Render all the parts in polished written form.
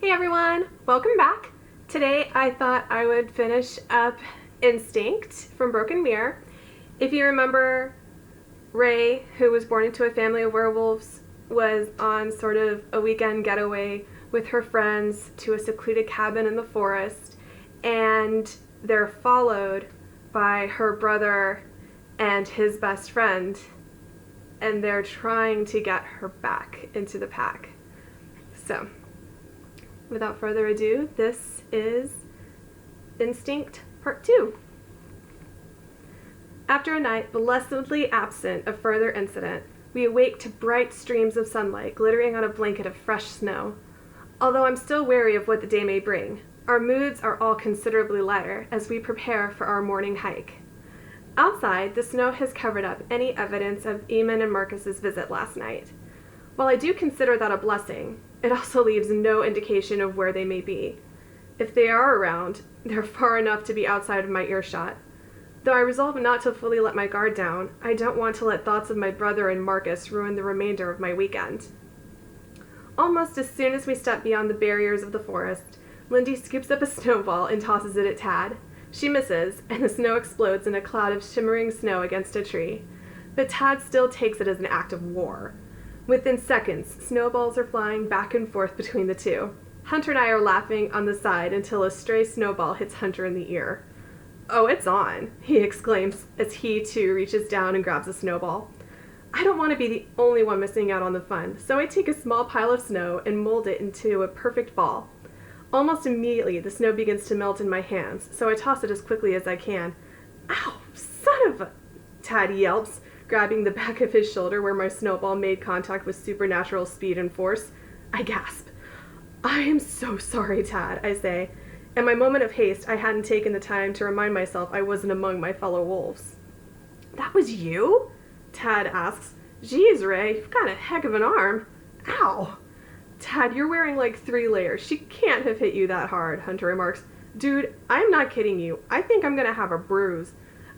Hey everyone, welcome back. Today I thought I would finish up Instinct from Broken Mirror. If you remember, Ray, who was born into a family of werewolves, was on sort of a weekend getaway with her friends to a secluded cabin in the forest, and they're followed by her brother and his best friend, and they're trying to get her back into the pack. So, without further ado, this is Instinct Part 2. After a night blessedly absent of further incident, we awake to bright streams of sunlight glittering on a blanket of fresh snow. Although I'm still wary of what the day may bring, our moods are all considerably lighter as we prepare for our morning hike. Outside, the snow has covered up any evidence of Eamon and Marcus's visit last night. While I do consider that a blessing, it also leaves no indication of where they may be. If they are around, they're far enough to be outside of my earshot. Though I resolve not to fully let my guard down, I don't want to let thoughts of my brother and Marcus ruin the remainder of my weekend. Almost as soon as we step beyond the barriers of the forest, Lindy scoops up a snowball and tosses it at Tad. She misses, and the snow explodes in a cloud of shimmering snow against a tree. But Tad still takes it as an act of war. Within seconds, snowballs are flying back and forth between the two. Hunter and I are laughing on the side until a stray snowball hits Hunter in the ear. "Oh, it's on," he exclaims as he too reaches down and grabs a snowball. I don't want to be the only one missing out on the fun, so I take a small pile of snow and mold it into a perfect ball. Almost immediately, the snow begins to melt in my hands, so I toss it as quickly as I can. "Ow, son of a..." Tad yelps, grabbing the back of his shoulder where my snowball made contact with supernatural speed and force. I gasp. "I am so sorry, Tad," I say. In my moment of haste, I hadn't taken the time to remind myself I wasn't among my fellow wolves. "That was you?" Tad asks. "Geez, Ray, you've got a heck of an arm." "Ow." "Tad, you're wearing like 3 layers. She can't have hit you that hard," Hunter remarks. "Dude, I'm not kidding you. I think I'm gonna have a bruise."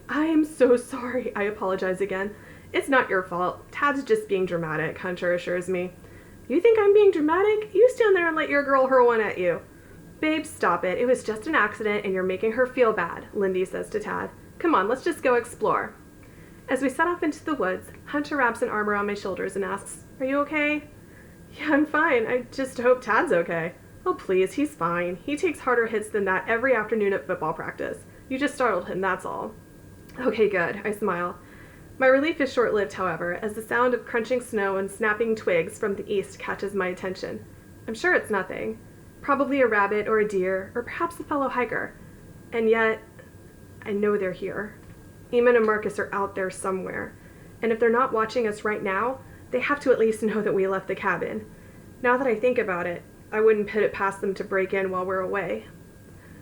"I am so sorry," I apologize again. "It's not your fault. Tad's just being dramatic," Hunter assures me. "You think I'm being dramatic? You stand there and let your girl hurl one at you." "Babe, stop it. It was just an accident and you're making her feel bad," Lindy says to Tad. "Come on, let's just go explore." As we set off into the woods, Hunter wraps an arm around my shoulders and asks, "Are you okay?" "Yeah, I'm fine. I just hope Tad's okay." "Oh, please, he's fine. He takes harder hits than that every afternoon at football practice. You just startled him, that's all." "Okay, good," I smile. My relief is short-lived, however, as the sound of crunching snow and snapping twigs from the east catches my attention. I'm sure it's nothing. Probably a rabbit or a deer, or perhaps a fellow hiker. And yet, I know they're here. Eamon and Marcus are out there somewhere. And if they're not watching us right now, they have to at least know that we left the cabin. Now that I think about it, I wouldn't put it past them to break in while we're away.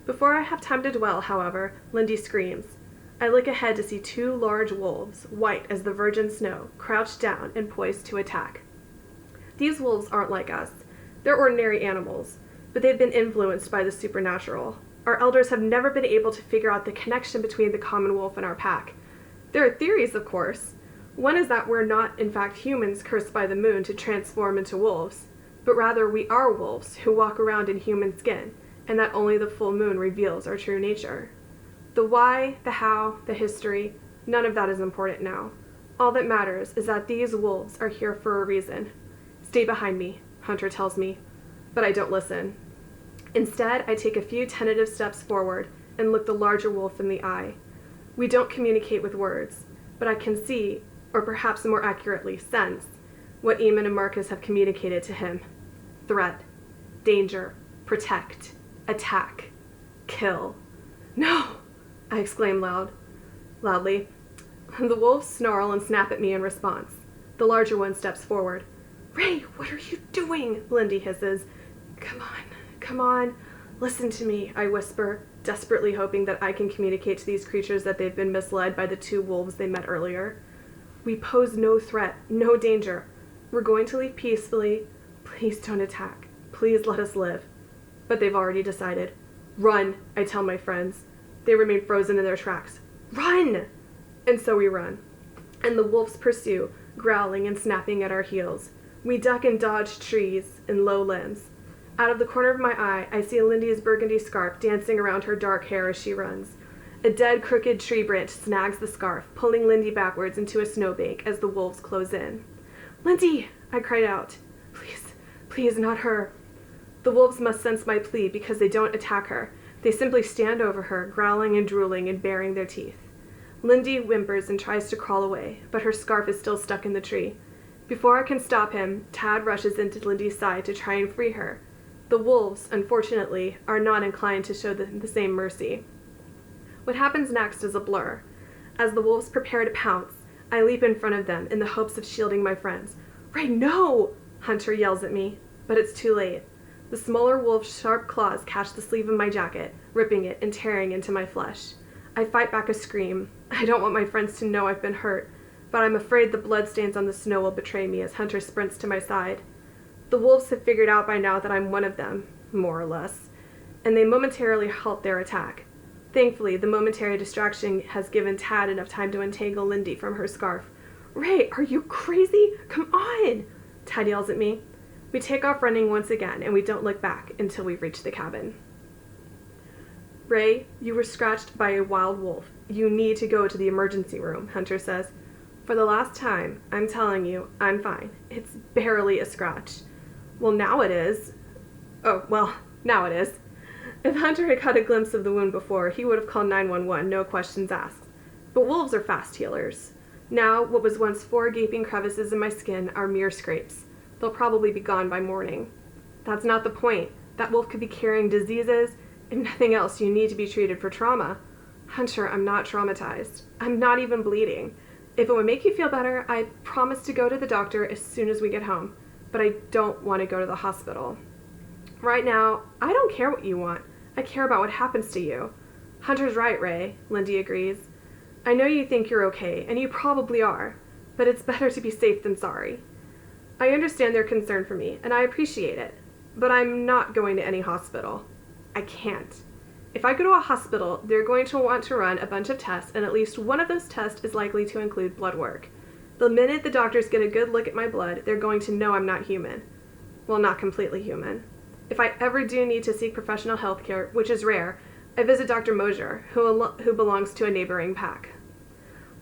Before I have time to dwell, however, Lindy screams. I look ahead to see 2 large wolves, white as the virgin snow, crouched down and poised to attack. These wolves aren't like us. They're ordinary animals, but they've been influenced by the supernatural. Our elders have never been able to figure out the connection between the common wolf and our pack. There are theories, of course. One is that we're not, in fact, humans cursed by the moon to transform into wolves, but rather we are wolves who walk around in human skin, and that only the full moon reveals our true nature. The why, the how, the history, none of that is important now. All that matters is that these wolves are here for a reason. "Stay behind me," Hunter tells me, but I don't listen. Instead, I take a few tentative steps forward and look the larger wolf in the eye. We don't communicate with words, but I can see, or perhaps more accurately sense, what Eamon and Marcus have communicated to him. Threat, danger, protect, attack, kill. "No!" I exclaim loudly. The wolves snarl and snap at me in response. The larger one steps forward. "Ray, what are you doing?" Lindy hisses. Come on, listen to me," I whisper, desperately hoping that I can communicate to these creatures that they've been misled by the 2 wolves they met earlier. "We pose no threat, no danger. We're going to leave peacefully. Please don't attack. Please let us live." But they've already decided. "Run," I tell my friends. They remain frozen in their tracks. "Run!" And so we run. And the wolves pursue, growling and snapping at our heels. We duck and dodge trees and low limbs. Out of the corner of my eye, I see Lindy's burgundy scarf dancing around her dark hair as she runs. A dead, crooked tree branch snags the scarf, pulling Lindy backwards into a snowbank as the wolves close in. "Lindy!" I cried out. "Please, please, not her." The wolves must sense my plea because they don't attack her. They simply stand over her, growling and drooling and baring their teeth. Lindy whimpers and tries to crawl away, but her scarf is still stuck in the tree. Before I can stop him, Tad rushes into Lindy's side to try and free her. The wolves, unfortunately, are not inclined to show the same mercy. What happens next is a blur. As the wolves prepare to pounce, I leap in front of them in the hopes of shielding my friends. "Ray, no!" Hunter yells at me, but it's too late. The smaller wolf's sharp claws catch the sleeve of my jacket, ripping it and tearing into my flesh. I fight back a scream. I don't want my friends to know I've been hurt, but I'm afraid the bloodstains on the snow will betray me as Hunter sprints to my side. The wolves have figured out by now that I'm one of them, more or less, and they momentarily halt their attack. Thankfully, the momentary distraction has given Tad enough time to untangle Lindy from her scarf. "Ray, are you crazy? Come on!" Tad yells at me. We take off running once again, and we don't look back until we reach the cabin. "Ray, you were scratched by a wild wolf. You need to go to the emergency room," Hunter says. "For the last time, I'm telling you, I'm fine. It's barely a scratch." Well, now it is. Now it is. If Hunter had caught a glimpse of the wound before, he would have called 911, no questions asked. But wolves are fast healers. Now, what was once 4 gaping crevices in my skin are mere scrapes. They'll probably be gone by morning. That's not the point. That wolf could be carrying diseases. If nothing else, you need to be treated for trauma. Hunter, I'm not traumatized. I'm not even bleeding. If it would make you feel better, I promise to go to the doctor as soon as we get home. But I don't want to go to the hospital. Right now, I don't care what you want. I care about what happens to you. Hunter's right, Ray, Lindy agrees. I know you think you're okay, and you probably are, but it's better to be safe than sorry. I understand their concern for me, and I appreciate it, but I'm not going to any hospital. I can't. If I go to a hospital, they're going to want to run a bunch of tests, and at least one of those tests is likely to include blood work. The minute the doctors get a good look at my blood, they're going to know I'm not human. Well, not completely human. If I ever do need to seek professional health care, which is rare, I visit Dr. Mosier, who belongs to a neighboring pack.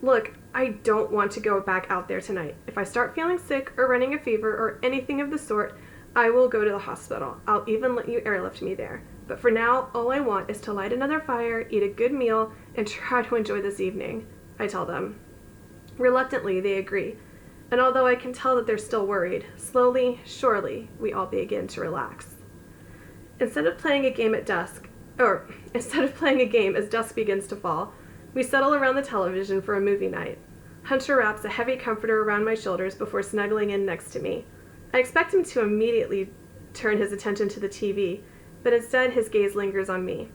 Look, I don't want to go back out there tonight. If I start feeling sick or running a fever or anything of the sort, I will go to the hospital. I'll even let you airlift me there. But for now, all I want is to light another fire, eat a good meal, and try to enjoy this evening, I tell them. Reluctantly, they agree. And although I can tell that they're still worried, slowly, surely, we all begin to relax. Instead of playing a game as dusk begins to fall, we settle around the television for a movie night. Hunter wraps a heavy comforter around my shoulders before snuggling in next to me. I expect him to immediately turn his attention to the TV, but instead his gaze lingers on me.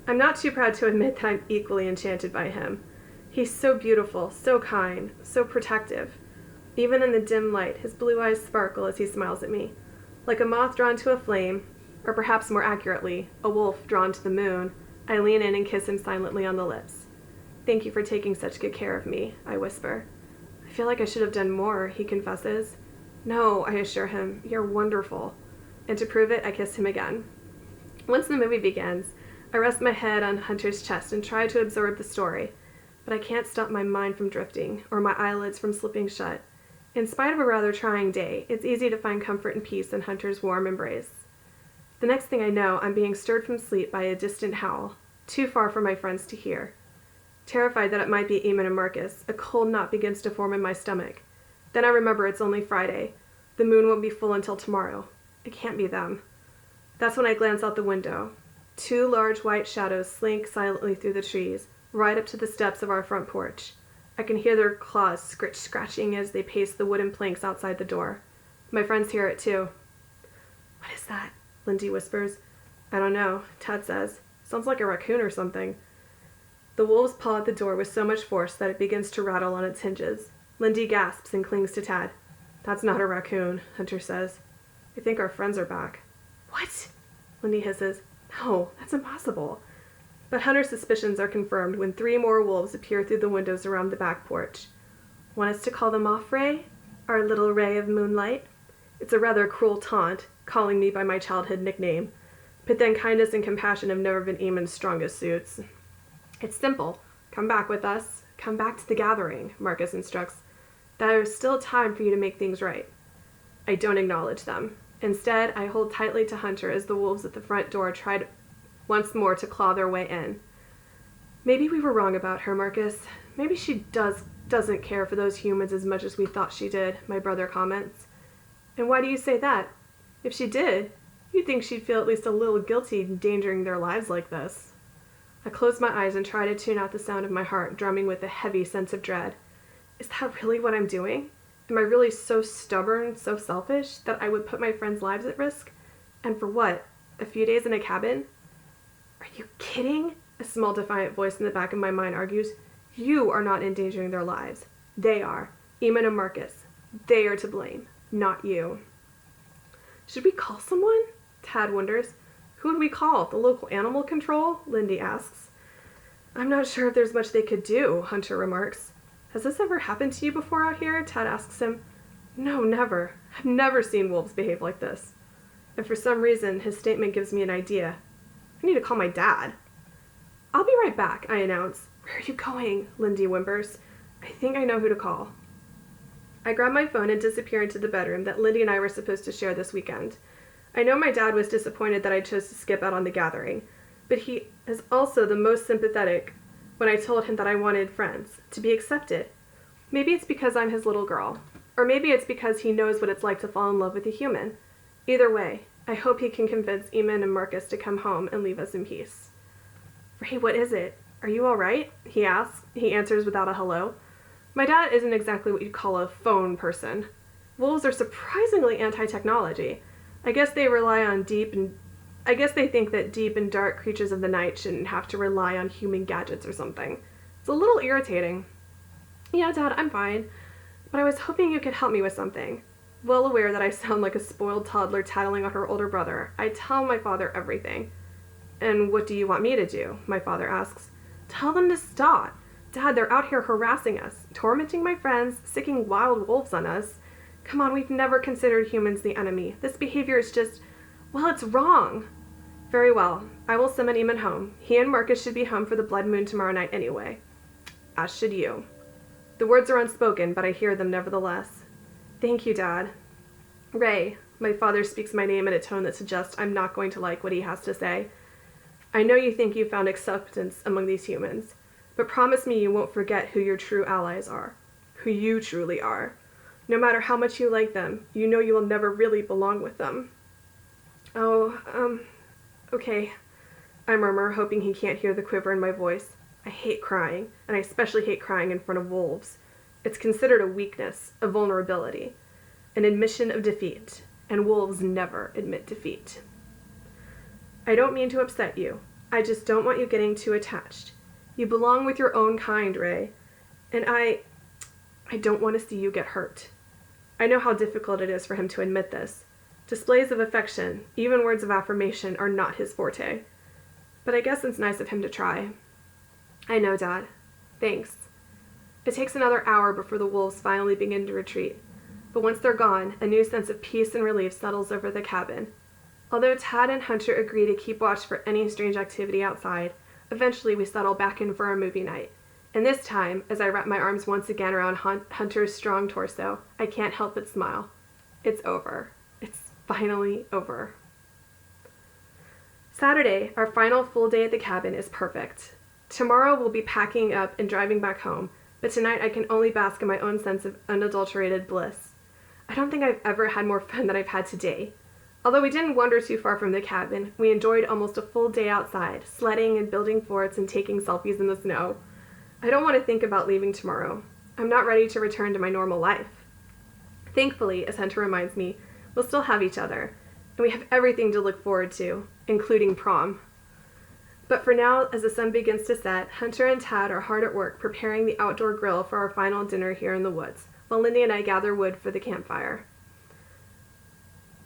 I'm not too proud to admit that I'm equally enchanted by him. He's so beautiful, so kind, so protective. Even in the dim light, his blue eyes sparkle as he smiles at me. Like a moth drawn to a flame, or perhaps more accurately, a wolf drawn to the moon, I lean in and kiss him silently on the lips. "Thank you for taking such good care of me," I whisper. "I feel like I should have done more," he confesses. "No," I assure him, "you're wonderful." And to prove it, I kiss him again. Once the movie begins, I rest my head on Hunter's chest and try to absorb the story, but I can't stop my mind from drifting, or my eyelids from slipping shut. In spite of a rather trying day, it's easy to find comfort and peace in Hunter's warm embrace. The next thing I know, I'm being stirred from sleep by a distant howl, too far for my friends to hear. Terrified that it might be Eamon and Marcus, a cold knot begins to form in my stomach. Then I remember it's only Friday. The moon won't be full until tomorrow. It can't be them. That's when I glance out the window. 2 large white shadows slink silently through the trees, right up to the steps of our front porch. I can hear their claws scratching as they pace the wooden planks outside the door. My friends hear it too. "What is that?" Lindy whispers. "I don't know," Tad says. "Sounds like a raccoon or something." The wolves paw at the door with so much force that it begins to rattle on its hinges. Lindy gasps and clings to Tad. "That's not a raccoon," Hunter says. "I think our friends are back." "What?" Lindy hisses. "No, that's impossible." But Hunter's suspicions are confirmed when 3 more wolves appear through the windows around the back porch. "Want us to call them off, Ray? Our little ray of moonlight?" It's a rather cruel taunt, calling me by my childhood nickname. But then kindness and compassion have never been Eamon's strongest suits. It's simple. Come back with us. Come back to the gathering, Marcus instructs. There is still time for you to make things right. I don't acknowledge them. Instead, I hold tightly to Hunter as the wolves at the front door tried once more to claw their way in. Maybe we were wrong about her, Marcus. Maybe she doesn't care for those humans as much as we thought she did, my brother comments. And why do you say that? If she did, you'd think she'd feel at least a little guilty endangering their lives like this. I close my eyes and try to tune out the sound of my heart drumming with a heavy sense of dread. Is that really what I'm doing? Am I really so stubborn, so selfish, that I would put my friends' lives at risk? And for what? A few days in a cabin? Are you kidding? A small defiant voice in the back of my mind argues. You are not endangering their lives. They are. Eamon and Marcus. They are to blame, not you. Should we call someone? Tad wonders. Who would we call? The local animal control? Lindy asks. I'm not sure if there's much they could do, Hunter remarks. Has this ever happened to you before out here? Tad asks him. No, never. I've never seen wolves behave like this. And for some reason, his statement gives me an idea. I need to call my dad. I'll be right back, I announce. Where are you going? Lindy whimpers. I think I know who to call. I grab my phone and disappear into the bedroom that Lindy and I were supposed to share this weekend. I know my dad was disappointed that I chose to skip out on the gathering, but he is also the most sympathetic when I told him that I wanted friends, to be accepted. Maybe it's because I'm his little girl, or maybe it's because he knows what it's like to fall in love with a human. Either way, I hope he can convince Eamon and Marcus to come home and leave us in peace. Ray, what is it? Are you all right? He asks. He answers without a hello. My dad isn't exactly what you'd call a phone person. Wolves are surprisingly anti-technology. I guess they think that deep and dark creatures of the night shouldn't have to rely on human gadgets or something. It's a little irritating. Yeah, Dad, I'm fine, but I was hoping you could help me with something. Well aware that I sound like a spoiled toddler tattling on her older brother, I tell my father everything. And what do you want me to do? My father asks. Tell them to stop. Dad, they're out here harassing us, tormenting my friends, sicking wild wolves on us. Come on, we've never considered humans the enemy. This behavior is just, well, it's wrong. Very well. I will summon Eamon home. He and Marcus should be home for the blood moon tomorrow night anyway. As should you. The words are unspoken, but I hear them nevertheless. Thank you, Dad. Ray, my father speaks my name in a tone that suggests I'm not going to like what he has to say. I know you think you found acceptance among these humans, but promise me you won't forget who your true allies are, who you truly are. No matter how much you like them, you know you will never really belong with them. Okay, I murmur, hoping he can't hear the quiver in my voice. I hate crying, and I especially hate crying in front of wolves. It's considered a weakness, a vulnerability, an admission of defeat, and wolves never admit defeat. I don't mean to upset you. I just don't want you getting too attached. You belong with your own kind, Ray, and I don't want to see you get hurt. I know how difficult it is for him to admit this. Displays of affection, even words of affirmation, are not his forte. But I guess it's nice of him to try. I know, Dad. Thanks. It takes another hour before the wolves finally begin to retreat. But once they're gone, a new sense of peace and relief settles over the cabin. Although Tad and Hunter agree to keep watch for any strange activity outside, eventually we settle back in for our movie night. And this time, as I wrap my arms once again around Hunter's strong torso, I can't help but smile. It's over. It's finally over. Saturday, our final full day at the cabin, is perfect. Tomorrow we'll be packing up and driving back home, but tonight I can only bask in my own sense of unadulterated bliss. I don't think I've ever had more fun than I've had today. Although we didn't wander too far from the cabin, we enjoyed almost a full day outside, sledding and building forts and taking selfies in the snow. I don't want to think about leaving tomorrow. I'm not ready to return to my normal life. Thankfully, as Hunter reminds me, we'll still have each other, and we have everything to look forward to, including prom. But for now, as the sun begins to set, Hunter and Tad are hard at work preparing the outdoor grill for our final dinner here in the woods, while Lindy and I gather wood for the campfire.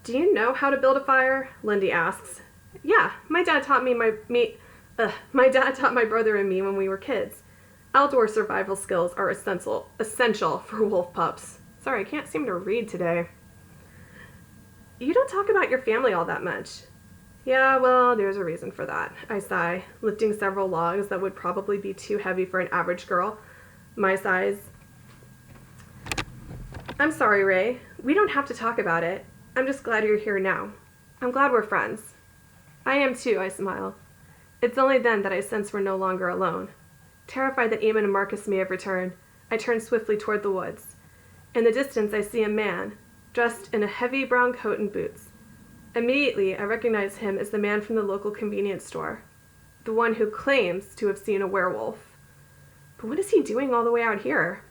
Do you know how to build a fire? Lindy asks. Yeah, my dad taught my brother and me when we were kids. Outdoor survival skills are essential for wolf pups. Sorry, I can't seem to read today. You don't talk about your family all that much. Yeah, well, there's a reason for that, I sigh, lifting several logs that would probably be too heavy for an average girl my size. I'm sorry, Ray. We don't have to talk about it. I'm just glad you're here now. I'm glad we're friends. I am too, I smile. It's only then that I sense we're no longer alone. Terrified that Eamon and Marcus may have returned, I turn swiftly toward the woods. In the distance, I see a man, dressed in a heavy brown coat and boots. Immediately, I recognize him as the man from the local convenience store, the one who claims to have seen a werewolf. But what is he doing all the way out here?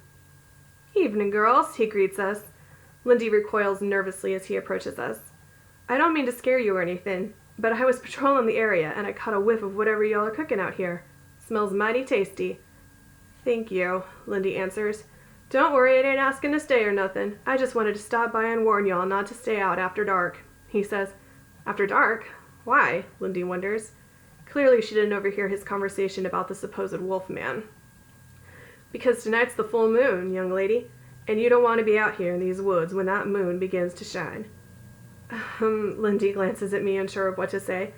Evening, girls, he greets us. Lindy recoils nervously as he approaches us. I don't mean to scare you or anything, but I was patrolling the area and I caught a whiff of whatever y'all are cooking out here. Smells mighty tasty. Thank you, Lindy answers. Don't worry, it ain't asking to stay or nothing. I just wanted to stop by and warn y'all not to stay out after dark. He says, After dark? Why? Lindy wonders. Clearly she didn't overhear his conversation about the supposed wolf man. Because tonight's the full moon, young lady, and you don't want to be out here in these woods when that moon begins to shine. Lindy glances at me, unsure of what to say.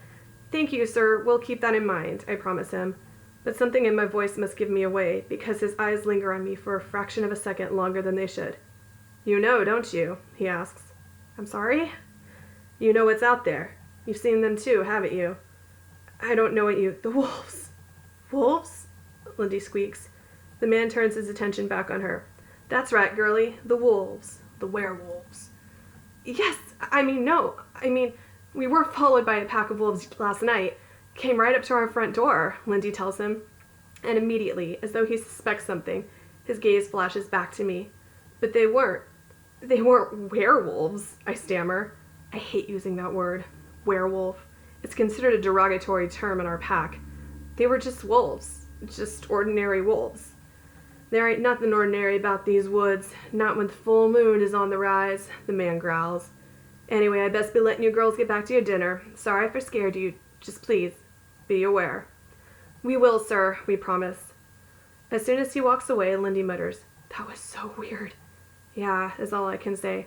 Thank you, sir. We'll keep that in mind, I promise him. But something in my voice must give me away, because his eyes linger on me for a fraction of a second longer than they should. You know, don't you? He asks. I'm sorry? You know what's out there. You've seen them too, haven't you? I don't know what you... The wolves. Wolves? Lindy squeaks. The man turns his attention back on her. That's right, girlie. The wolves. The werewolves. Yes, we were followed by a pack of wolves last night. Came right up to our front door, Lindy tells him. And immediately, as though he suspects something, his gaze flashes back to me. But they weren't werewolves, I stammer. I hate using that word. Werewolf. It's considered a derogatory term in our pack. They were just wolves. Just ordinary wolves. There ain't nothing ordinary about these woods, not when the full moon is on the rise, the man growls. Anyway, I best be letting you girls get back to your dinner. Sorry if I scared you. Just please, be aware. We will, sir, we promise. As soon as he walks away, Lindy mutters, That was so weird. Yeah, is all I can say.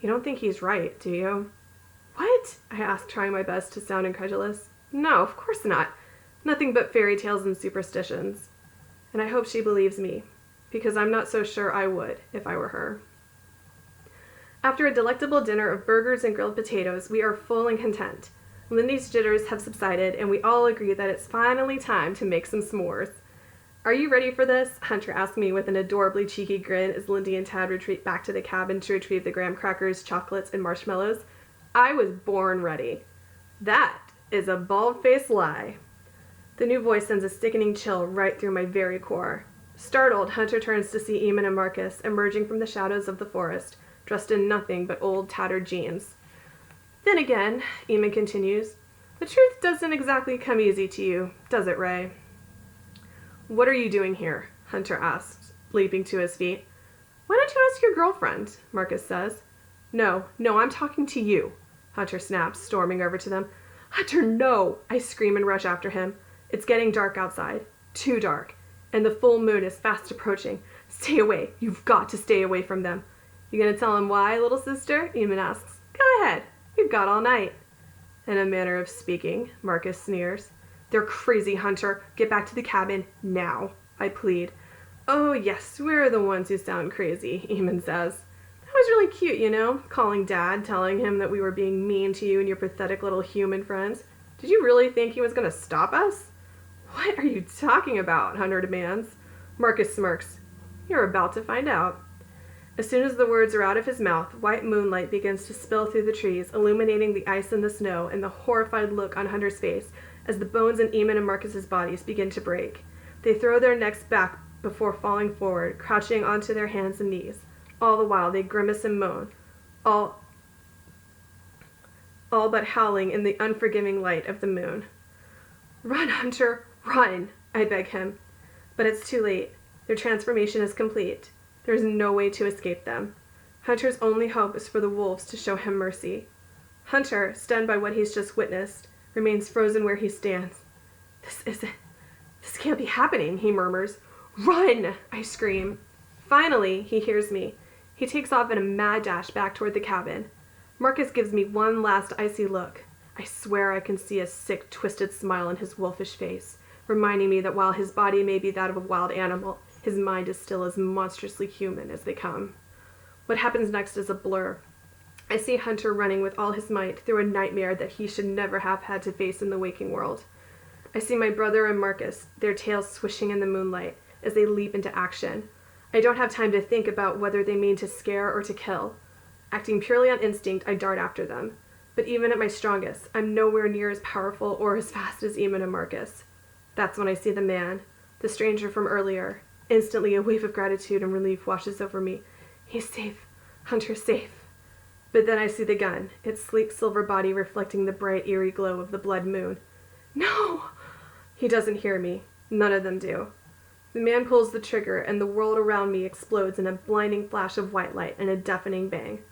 You don't think he's right, do you? What? I asked, trying my best to sound incredulous. No, of course not. Nothing but fairy tales and superstitions. And I hope she believes me, because I'm not so sure I would if I were her. After a delectable dinner of burgers and grilled potatoes, we are full and content. Lindy's jitters have subsided, and we all agree that it's finally time to make some s'mores. Are you ready for this? Hunter asked me with an adorably cheeky grin as Lindy and Tad retreat back to the cabin to retrieve the graham crackers, chocolates, and marshmallows. I was born ready. That is a bald-faced lie. The new voice sends a sickening chill right through my very core. Startled, Hunter turns to see Eamon and Marcus emerging from the shadows of the forest, dressed in nothing but old tattered jeans. Then again, Eamon continues, the truth doesn't exactly come easy to you, does it, Ray? What are you doing here? Hunter asked, leaping to his feet. Why don't you ask your girlfriend? Marcus says. No, I'm talking to you, Hunter snaps, storming over to them. Hunter, no! I scream and rush after him. It's getting dark outside. Too dark. And the full moon is fast approaching. Stay away. You've got to stay away from them. You gonna tell him why, little sister? Eamon asks. Go ahead. We've got all night. In a manner of speaking, Marcus sneers. They're crazy, Hunter. Get back to the cabin now, I plead. Oh, yes, we're the ones who sound crazy, Eamon says. That was really cute, you know, calling Dad, telling him that we were being mean to you and your pathetic little human friends. Did you really think he was going to stop us? What are you talking about? Hunter demands. Marcus smirks. You're about to find out. As soon as the words are out of his mouth, white moonlight begins to spill through the trees, illuminating the ice and the snow and the horrified look on Hunter's face as the bones in Eamon and Marcus's bodies begin to break. They throw their necks back before falling forward, crouching onto their hands and knees. All the while they grimace and moan, all but howling in the unforgiving light of the moon. Run, Hunter, run, I beg him. But it's too late. Their transformation is complete. There is no way to escape them. Hunter's only hope is for the wolves to show him mercy. Hunter, stunned by what he's just witnessed, remains frozen where he stands. This can't be happening, he murmurs. Run, I scream. Finally, he hears me. He takes off in a mad dash back toward the cabin. Marcus gives me one last icy look. I swear I can see a sick, twisted smile on his wolfish face, reminding me that while his body may be that of a wild animal, his mind is still as monstrously human as they come. What happens next is a blur. I see Hunter running with all his might through a nightmare that he should never have had to face in the waking world. I see my brother and Marcus, their tails swishing in the moonlight as they leap into action. I don't have time to think about whether they mean to scare or to kill. Acting purely on instinct, I dart after them. But even at my strongest, I'm nowhere near as powerful or as fast as Eamon and Marcus. That's when I see the man, the stranger from earlier. Instantly, a wave of gratitude and relief washes over me. He's safe. Hunter's safe. But then I see the gun, its sleek silver body reflecting the bright, eerie glow of the blood moon. No! He doesn't hear me. None of them do. The man pulls the trigger, and the world around me explodes in a blinding flash of white light and a deafening bang.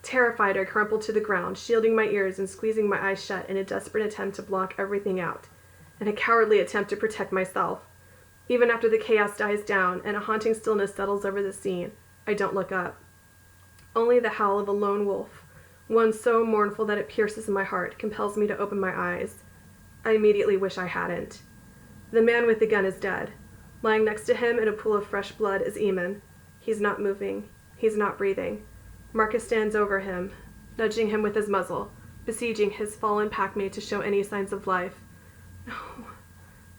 Terrified, I crumple to the ground, shielding my ears and squeezing my eyes shut in a desperate attempt to block everything out, and a cowardly attempt to protect myself. Even after the chaos dies down and a haunting stillness settles over the scene, I don't look up. Only the howl of a lone wolf, one so mournful that it pierces my heart, compels me to open my eyes. I immediately wish I hadn't. The man with the gun is dead. Lying next to him in a pool of fresh blood is Eamon. He's not moving. He's not breathing. Marcus stands over him, nudging him with his muzzle, besieging his fallen packmate to show any signs of life. No.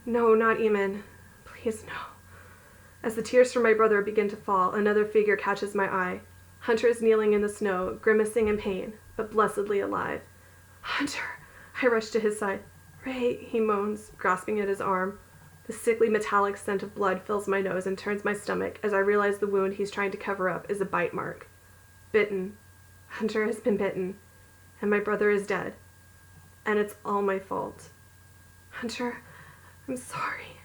No, not Eamon. Please, no. As the tears from my brother begin to fall, another figure catches my eye. Hunter is kneeling in the snow, grimacing in pain, but blessedly alive. Hunter! I rush to his side. Ray, he moans, grasping at his arm. The sickly metallic scent of blood fills my nose and turns my stomach as I realize the wound he's trying to cover up is a bite mark. Bitten. Hunter has been bitten. And my brother is dead. And it's all my fault. Hunter, I'm sorry.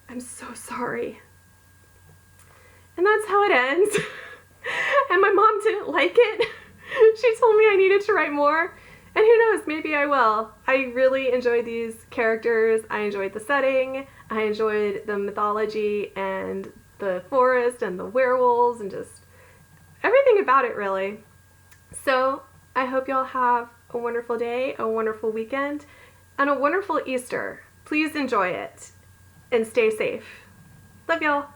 I'm so sorry. And that's how it ends. And my mom didn't like it. She told me I needed to write more. And who knows, maybe I will. I really enjoyed these characters. I enjoyed the setting. I enjoyed the mythology and the forest and the werewolves and just everything about it, really. So I hope y'all have a wonderful day, a wonderful weekend, and a wonderful Easter. Please enjoy it and stay safe. Love y'all.